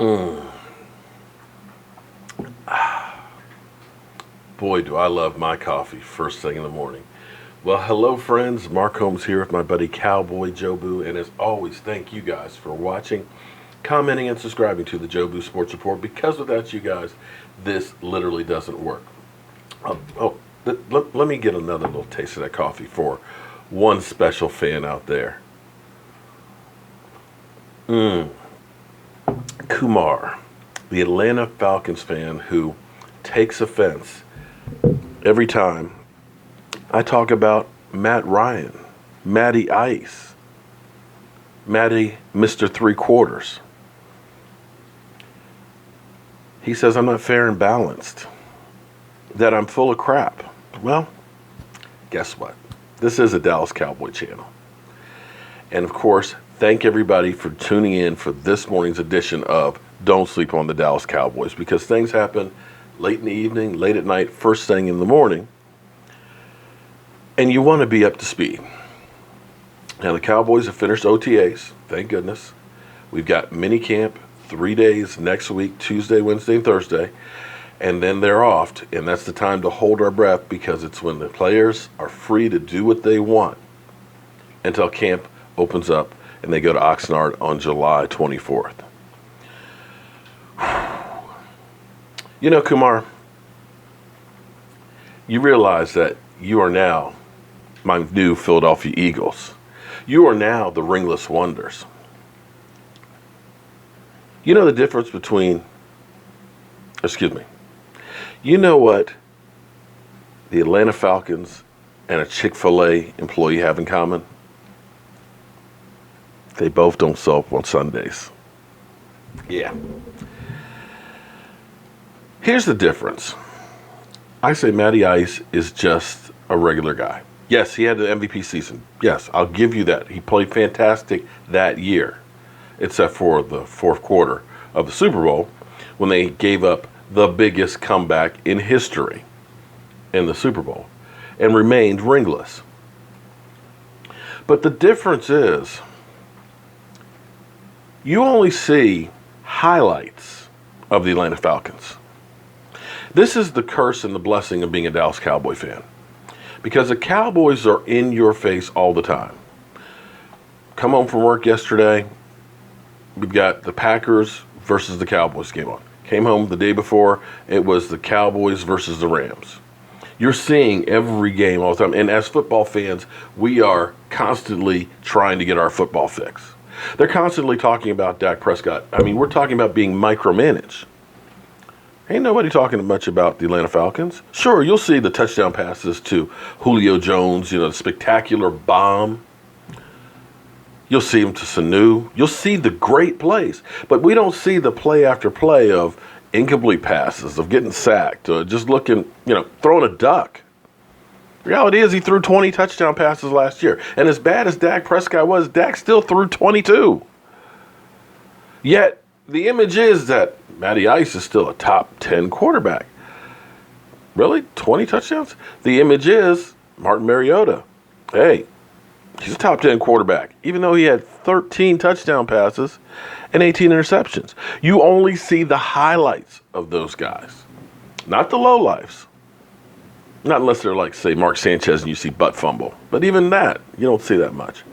Boy, do I love my coffee first thing in the morning. Well, hello, friends. Mark Holmes here with my buddy Cowboy Jobu. And as always, thank you guys for watching, commenting, and subscribing to the Jobu Sports Report. Because without you guys, this literally doesn't work. Let me get another little taste of that coffee for one special fan out there. Kumar, the Atlanta Falcons fan who takes offense every time I talk about Matt Ryan, Matty Ice, Matty Mr. Three Quarters. He says I'm not fair and balanced, that I'm full of crap. Well, guess what? This is a Dallas Cowboy channel. And of course, thank everybody for tuning in for this morning's edition of Don't Sleep on the Dallas Cowboys, because things happen late in the evening, late at night, first thing in the morning, and you want to be up to speed. Now, the Cowboys have finished OTAs, thank goodness. We've got mini camp 3 days next week, Tuesday, Wednesday, and Thursday, and then they're off, and that's the time to hold our breath, because it's when the players are free to do what they want until camp opens up and they go to Oxnard on July 24th. You know, Kumar, you realize that you are now my new Philadelphia Eagles. You are now the ringless wonders. You know the difference between, you know what the Atlanta Falcons and a Chick-fil-A employee have in common? They both don't soap on Sundays. Yeah. Here's the difference. I say Matty Ice is just a regular guy. Yes, he had an MVP season. Yes, I'll give you that. He played fantastic that year, except for the fourth quarter of the Super Bowl when they gave up the biggest comeback in history in the Super Bowl and remained ringless. But the difference is you only see highlights of the Atlanta Falcons. This is the curse and the blessing of being a Dallas Cowboy fan, because the Cowboys are in your face all the time. Come home from work yesterday, we've got the Packers versus the Cowboys game on. Came home the day before, it was the Cowboys versus the Rams. You're seeing every game all the time, and as football fans, we are constantly trying to get our football fix. They're constantly talking about Dak Prescott. I mean, we're talking about being micromanaged. Ain't nobody talking much about the Atlanta Falcons. Sure, you'll see the touchdown passes to Julio Jones, the spectacular bomb. You'll see them to Sanu. You'll see the great plays. But we don't see the play after play of incomplete passes, of getting sacked, just looking, throwing a duck. The reality is he threw 20 touchdown passes last year. And as bad as Dak Prescott was, Dak still threw 22. Yet, the image is that Matty Ice is still a top 10 quarterback. Really? 20 touchdowns? The image is Martin Mariota. Hey, he's a top 10 quarterback, even though he had 13 touchdown passes and 18 interceptions. You only see the highlights of those guys, not the lowlifes. Not unless they're like, say, Mark Sanchez and you see butt fumble. But even that, you don't see that much.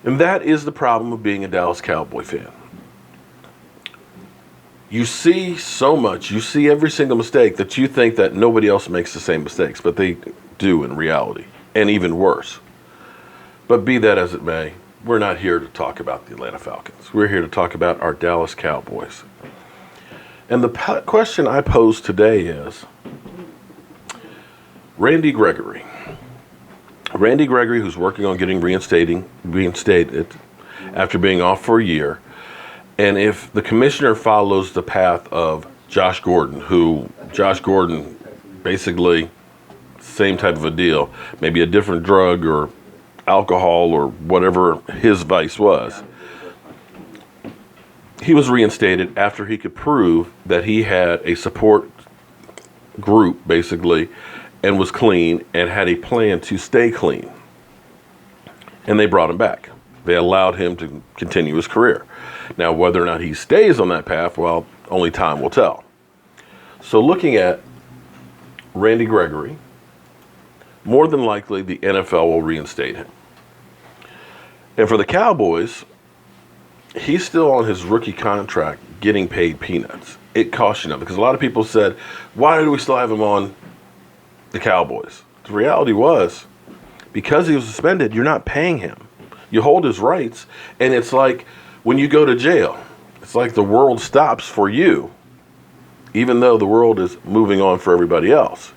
And that is the problem of being a Dallas Cowboy fan. You see so much, you see every single mistake that you think that nobody else makes the same mistakes, but they do in reality, and even worse. But be that as it may, we're not here to talk about the Atlanta Falcons. We're here to talk about our Dallas Cowboys. And the question I pose today is, Randy Gregory, who's working on getting reinstated after being off for a year, and if the commissioner follows the path of Josh Gordon, basically same type of a deal, maybe a different drug or alcohol or whatever his vice was, he was reinstated after he could prove that he had a support group, basically, and was clean and had a plan to stay clean. And they brought him back. They allowed him to continue his career. Now, whether or not he stays on that path, well, only time will tell. So looking at Randy Gregory, more than likely the NFL will reinstate him. And for the Cowboys, he's still on his rookie contract getting paid peanuts. It costs you nothing. Because a lot of people said, why do we still have him on the Cowboys? The reality was, because he was suspended, you're not paying him. You hold his rights, and it's like when you go to jail. It's like the world stops for you, even though the world is moving on for everybody else.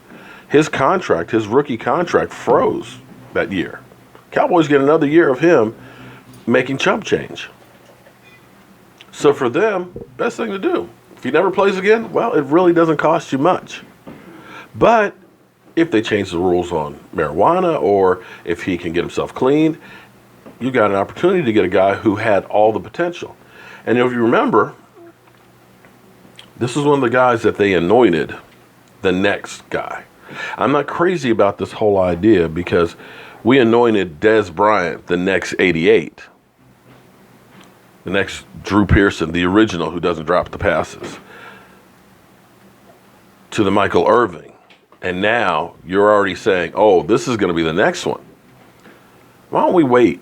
His contract, his rookie contract, froze that year. Cowboys get another year of him making chump change. So for them, best thing to do. If he never plays again, well, it really doesn't cost you much. But if they change the rules on marijuana, or if he can get himself cleaned, you got an opportunity to get a guy who had all the potential. And if you remember, this is one of the guys that they anointed the next guy. I'm not crazy about this whole idea because we anointed Dez Bryant the next 88. The next Drew Pearson, the original who doesn't drop the passes, to the Michael Irving. And now you're already saying, oh, this is going to be the next one. Why don't we wait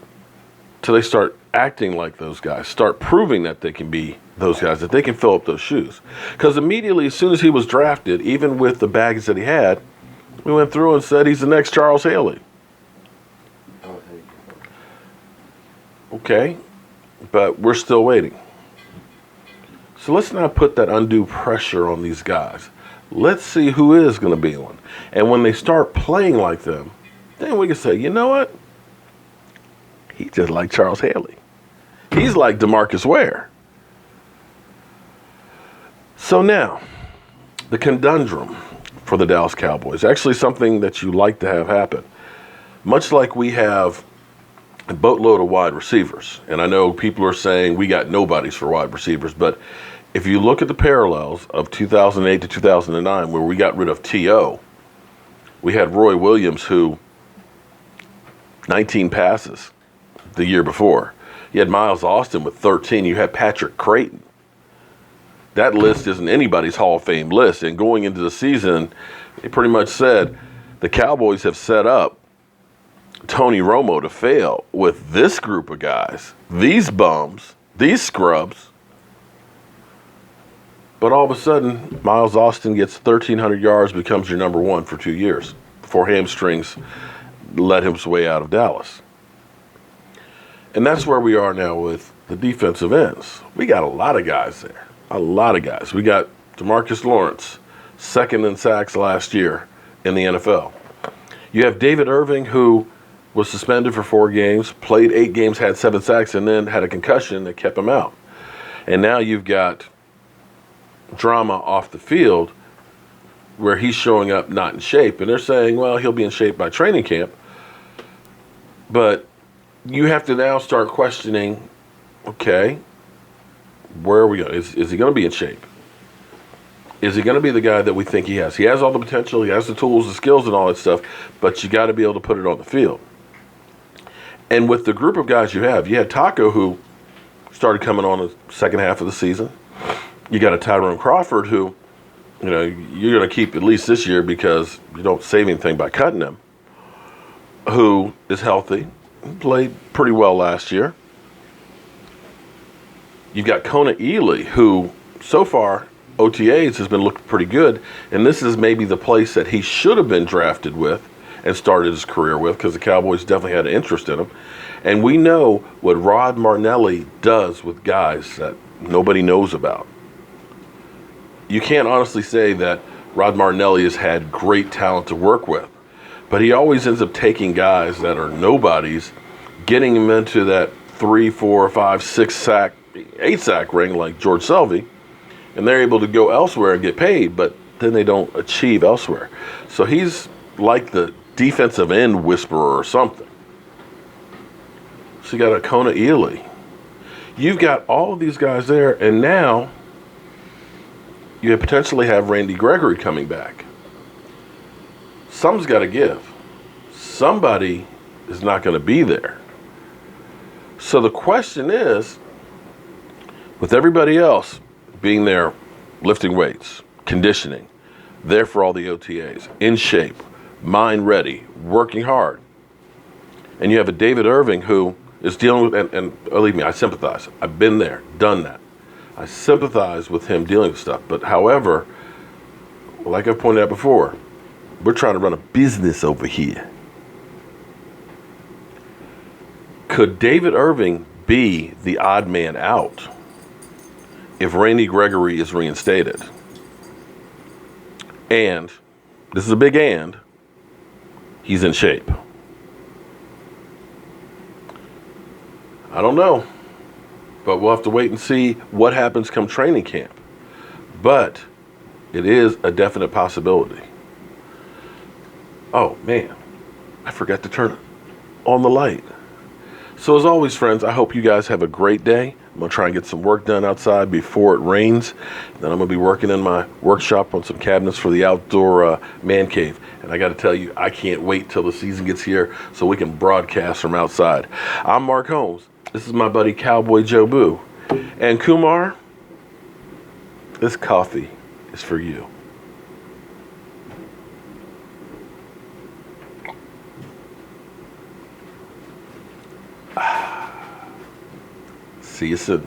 till they start acting like those guys, start proving that they can be those guys, that they can fill up those shoes? Because immediately, as soon as he was drafted, even with the baggage that he had, we went through and said he's the next Charles Haley. Okay, but we're still waiting. So let's not put that undue pressure on these guys. Let's see who is going to be one. And when they start playing like them, then we can say, you know what? He's just like Charles Haley. He's like DeMarcus Ware. So now, the conundrum for the Dallas Cowboys, actually something that you like to have happen. Much like we have a boatload of wide receivers. And I know people are saying we got nobodies for wide receivers, but if you look at the parallels of 2008 to 2009, where we got rid of T.O., we had Roy Williams, who 19 passes the year before. You had Miles Austin with 13. You had Patrick Creighton. That list isn't anybody's Hall of Fame list. And going into the season, they pretty much said the Cowboys have set up Tony Romo to fail with this group of guys, these bums, these scrubs. But all of a sudden, Miles Austin gets 1,300 yards, becomes your number one for 2 years before hamstrings led him way out of Dallas. And that's where we are now with the defensive ends. We got a lot of guys there, a lot of guys. We got DeMarcus Lawrence, second in sacks last year in the NFL. You have David Irving, who was suspended for 4 games, played 8 games, had 7 sacks, and then had a concussion that kept him out. And now you've got drama off the field where he's showing up not in shape. And they're saying, well, he'll be in shape by training camp. But you have to now start questioning, okay, where are we going? Is he going to be in shape? Is he going to be the guy that we think he has? He has all the potential. He has the tools, the skills, and all that stuff. But you got to be able to put it on the field. And with the group of guys you had Taco, who started coming on the second half of the season. You got a Tyrone Crawford who, you're going to keep at least this year because you don't save anything by cutting him, who is healthy, played pretty well last year. You've got Kona Ely, who so far OTAs has been looking pretty good, and this is maybe the place that he should have been drafted with and started his career with, because the Cowboys definitely had an interest in him. And we know what Rod Martinelli does with guys that nobody knows about. You can't honestly say that Rod Martinelli has had great talent to work with, but he always ends up taking guys that are nobodies, getting them into that 3, 4, 5, 6 sack, 8 sack ring like George Selvey, and they're able to go elsewhere and get paid, but then they don't achieve elsewhere. So he's like the defensive end whisperer or something. So you got a Kona Ely. You've got all of these guys there, and now you potentially have Randy Gregory coming back. Something's got to give. Somebody is not going to be there. So the question is, With everybody else being there, lifting weights, conditioning, there for all the OTAs, in shape, mind ready, working hard. And you have a David Irving who is dealing with, and believe me, I sympathize. I've been there, done that. I sympathize with him dealing with stuff. But however, like I've pointed out before, we're trying to run a business over here. Could David Irving be the odd man out if Randy Gregory is reinstated? And, this is a big and, he's in shape. I don't know, but we'll have to wait and see what happens come training camp. But it is a definite possibility. Oh man, I forgot to turn on the light. So as always, friends, I hope you guys have a great day. I'm going to try and get some work done outside before it rains. Then I'm going to be working in my workshop on some cabinets for the outdoor man cave. And I got to tell you, I can't wait till the season gets here so we can broadcast from outside. I'm Mark Holmes. This is my buddy Cowboy Joe Boo. And Kumar, this coffee is for you. See you soon.